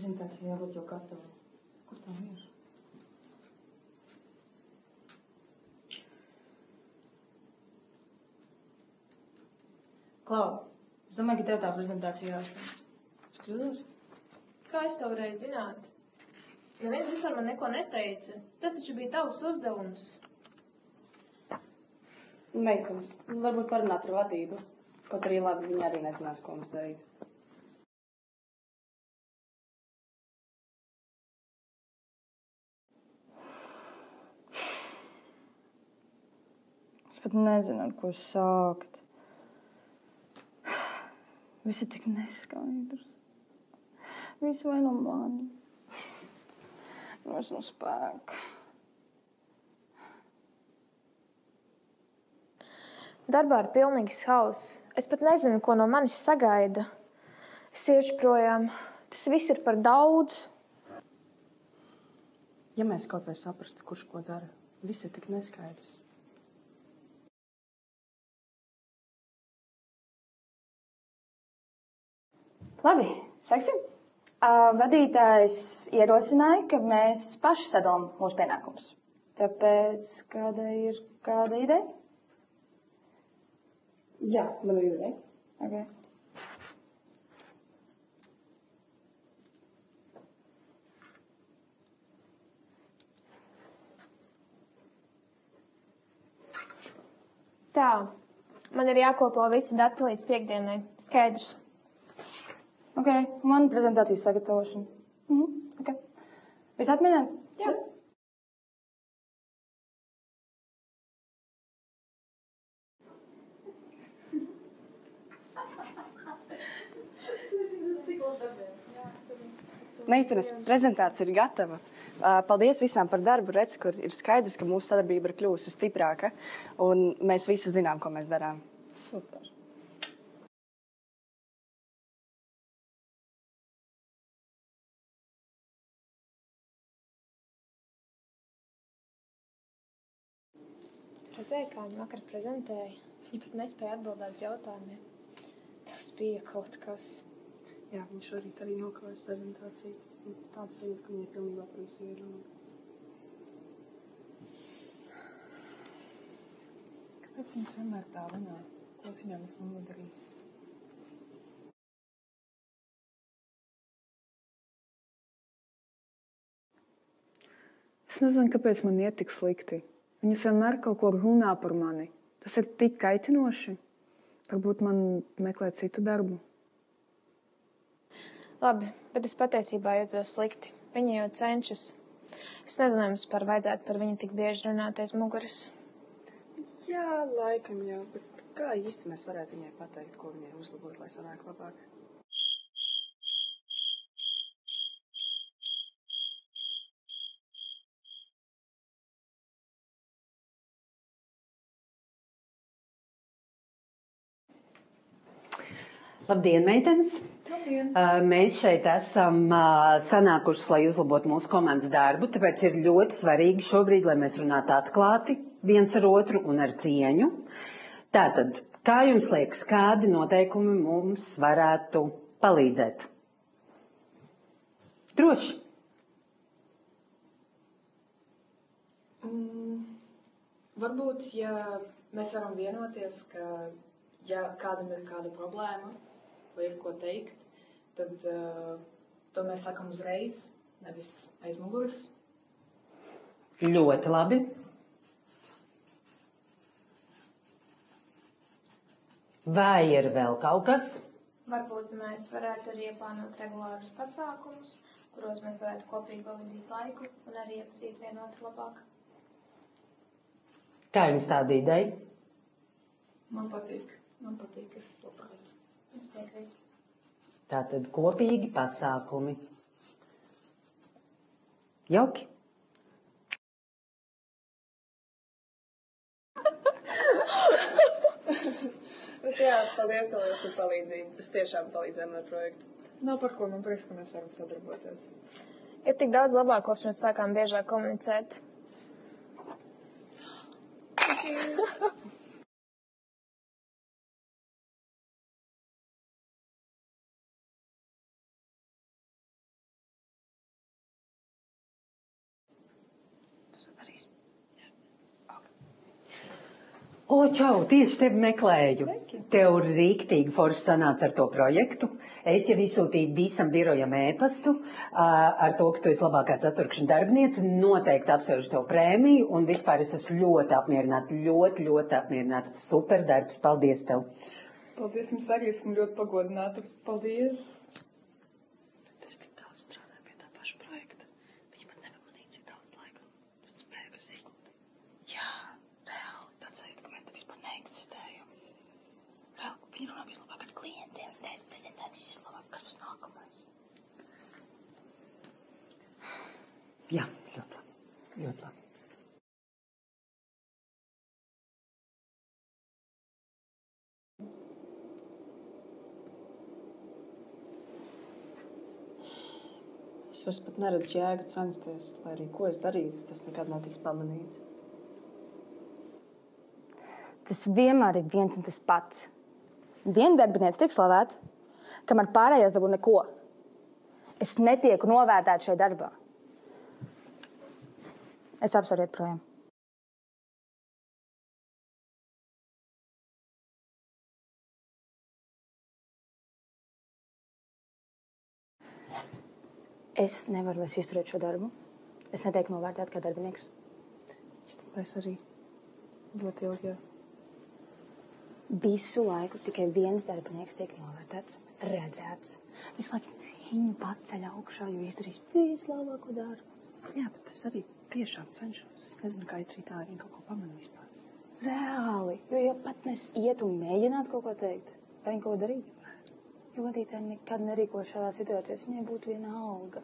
Prezentācija jābūt jau gatava. Kur tā ir? Klau, es domāju, ka tev tā prezentācija jāuzpēc. Es kļūdos? Kā es to varēju zināt? Neviens vispār man neko neteica. Tas taču bija tavs uzdevums. Meitenes, varbūt parunāt ar vadību. Kaut arī labi, viņi arī nezinās, ko mums darīt. Es pat nezinu, ar ko sākt. Viss ir tik neskaidrs. Viss vai no mani. Vairs no spēka. Darbā ir pilnīgs hauss. Es pat nezinu, ko no manis sagaida. Es iešu projām. Tas viss ir par daudz. Ja mēs kaut vai saprastu, kurš ko dara, viss ir tik neskaidrs. Labi, sāksim. Vadītājs ierosināja, ka mēs paši sadalām mūsu pienākumus. Tāpēc kāda ideja? Jā, man ir ideja. Okay. Tā, man ir jākopo visi dati līdz piekdienai. Skaidrs. Ok, man prezentācijas sagatavošana. Okay. Viss atminēt? Jā. Meitenes, prezentācija ir gatava. Paldies visām par darbu. Redz, kur ir skaidrs, ka mūsu sadarbība ir kļuvusi stiprāka. Un mēs visi zinām, ko mēs darām. Super. Tu redzēji, kā viņi vakar prezentēja? Viņi pat nespēja atbildēt uz jautājumiem. Tas bija kaut kas. Jā, viņš šorīt arī nokavēs prezentāciju. Tāds sajūta, ka viņa pilnībā par visu ierunāt. Kāpēc viņas vienmēr tā runā? Ko es viņām esmu nodarījis? Es nezinu, kāpēc man iet tik slikti. Viņas vienmēr kaut ko runā par mani. Tas ir tik kaitinoši. Varbūt man meklēt citu darbu. Labi, bet es patiesībā jūtos slikti. Viņa jau cenšas. Es nezinu, jums par vajadzētu par viņu tik bieži runāt aiz muguras. Jā, laikam jau, bet kā īsti mēs varētu viņai pateikt, ko viņai uzlabot, lai sanāk labāk? Labdien, meitenes! Labdien! Mēs šeit esam sanākušas, lai uzlabotu mūsu komandas darbu, tāpēc ir ļoti svarīgi šobrīd, lai mēs runātu atklāti viens ar otru un ar cieņu. Tātad, kā jums liekas, kādi noteikumi mums varētu palīdzēt? Droši! Varbūt, ja mēs varam vienoties, ka ja kādam ir kāda problēma vai ir ko teikt, tad to mēs sakam uzreiz, nevis aiz muguras. Ļoti labi. Vai ir vēl kaut kas? Varbūt mēs varētu arī ieplānot regulārus pasākumus, kuros mēs varētu kopīgi pavadīt laiku un arī iepazīt vienotru labāk. Kā jums tāda ideja? Man patīk, es labprāt. Es piekrītu. Tātad kopīgi pasākumi. Jauki? Bet jā, paldies tev par palīdzību. Tas tiešām palīdzēja man ar projektu. Nav par ko, man prieks, ka mēs varam sadarboties. Ir tik daudz labāk, kopš mēs sākām biežāk komunicēt. O, čau, tieši tevi meklēju. Tev rīktīgi forši sanāca ar to projektu. Es jau izsūtīju visam birojam ēpastu ar to, ka tu esi labākā ceturkšņa darbiniece. Noteikti apsvēršu tev prēmiju un vispār es esmu ļoti apmierināta, ļoti apmierināta. Super darbs, paldies tev. Paldies jums arī, esmu ļoti pagodināta. Paldies. Es tik daudz strādāju pie tā paša projekta. Viņi pat nepamanīja, cik daudz laika un spēku es ieguldīju. Jā, reāli. Tāds sajūta, ka mēs te vispār neeksistējam. Reāli, viņi runā vislabāk ar klientiem. Tās prezentācijas vislabāk. Kas būs nākamais? Jā, ļoti labi. Ļoti labi. Es vairs pat neredzu jēgu censties, lai arī ko es darītu, tas nekad netiks pamanīts. Tas vienmēr ir viens un tas pats. Viena darbiniece tiek slavēta, kamēr pārējās dabū neko. Es netieku novērtēta šajā darbā. Es apsveru iet projām. Es nevaru vairs izturēt šo darbu. Es netieku novērtēt kā darbinieks. Es arī ļoti ilgi jau. Visu laiku tikai viens darbinieks tiek novērtēts, redzēts. Visu laiku viņu paceļ augšā, jo izdarīs vislabāko darbu. Jā, bet es arī tiešām cenšos. Es nezinu, kā izdarīt tā, viņi kaut ko pamana vispār. Reāli, jo ja pat mēs iet un mēģinātu kaut ko teikt, vai viņi kaut ko darīt? Jo vadītāji nekad nerīko šādā situācijā, viņai būtu viena alga.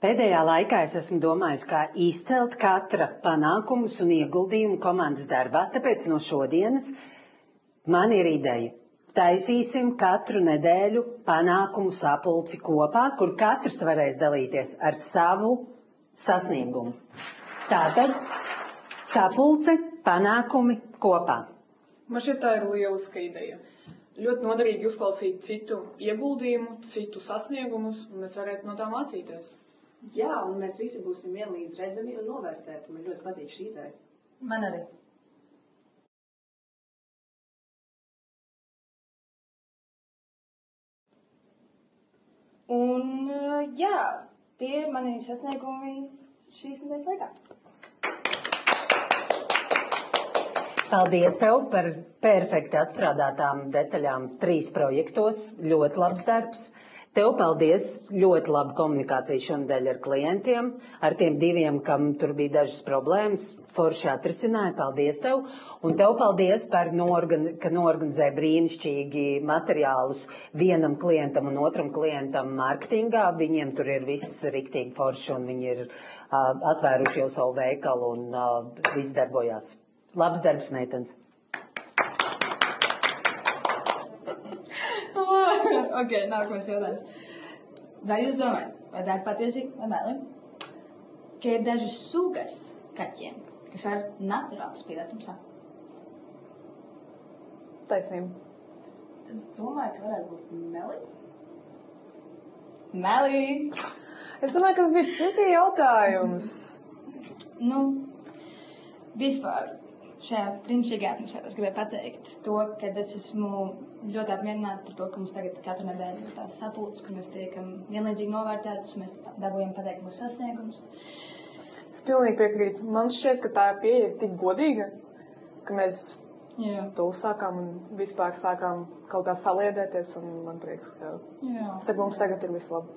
Pēdējā laikā es esmu domājis, kā izcelt katra panākumus un ieguldījumu komandas darbā, tāpēc no šodienas man ir ideja. Taisīsim katru nedēļu panākumu sapulci kopā, kur katrs varēs dalīties ar savu sasniegumu. Tātad sapulce, panākumi kopā. Man šķiet, tā ir lieliska ideja. Ļoti noderīgi uzklausīt citu ieguldījumu, citu sasniegumus, un mēs varētu no tā mācīties. Jā, un mēs visi būsim vienlīdz redzami un novērtēti. Man ļoti patīk šī ideja. Man arī. Un jā, tie ir mani sasniegumi šīs nedēļas laikā. Paldies tev par perfekti atstrādātām detaļām 3 projektos. Ļoti labs darbs. Tev paldies, ļoti laba komunikācija šonadēļ ar klientiem, ar tiem 2, kam tur bija dažas problēmas, forši atrisināja, paldies tev. Un tev paldies par ka noorganizē brīnišķīgi materiālus vienam klientam un otram klientam mārketingā. Viņiem tur ir viss riktīgi forši un viņi ir atvēruši jau savu veikalu un viss darbojās. Labs darbs, meitenes. Ok, nākamais jautājums. Vai jūs domājat, vai tā ir patiesība vai meli, ka ir dažas sugas kaķiem, kas var naturāli spīdēt tumsā? Taisnība. Es domāju, ka varētu būt meli. Meli! Es domāju, ka tas bija tricky jautājums. Nu, vispār šajā brīnišķīgajā atmosfērā es gribēju pateikt to, ka es esmu ļoti apmierināta par to, ka mums tagad katru nedēļu ir tās sapulces, kur mēs tiekam vienlīdzīgi novērtētas, mēs dabūjam pateikt mūsu sasniegumus. Es pilnīgi piekrītu. Man šķiet, ka tā pieeja ir tik godīga, ka mēs to uzsākām un vispār sākām kaut kā saliedēties, un man prieks, ka mums tagad ir viss labi.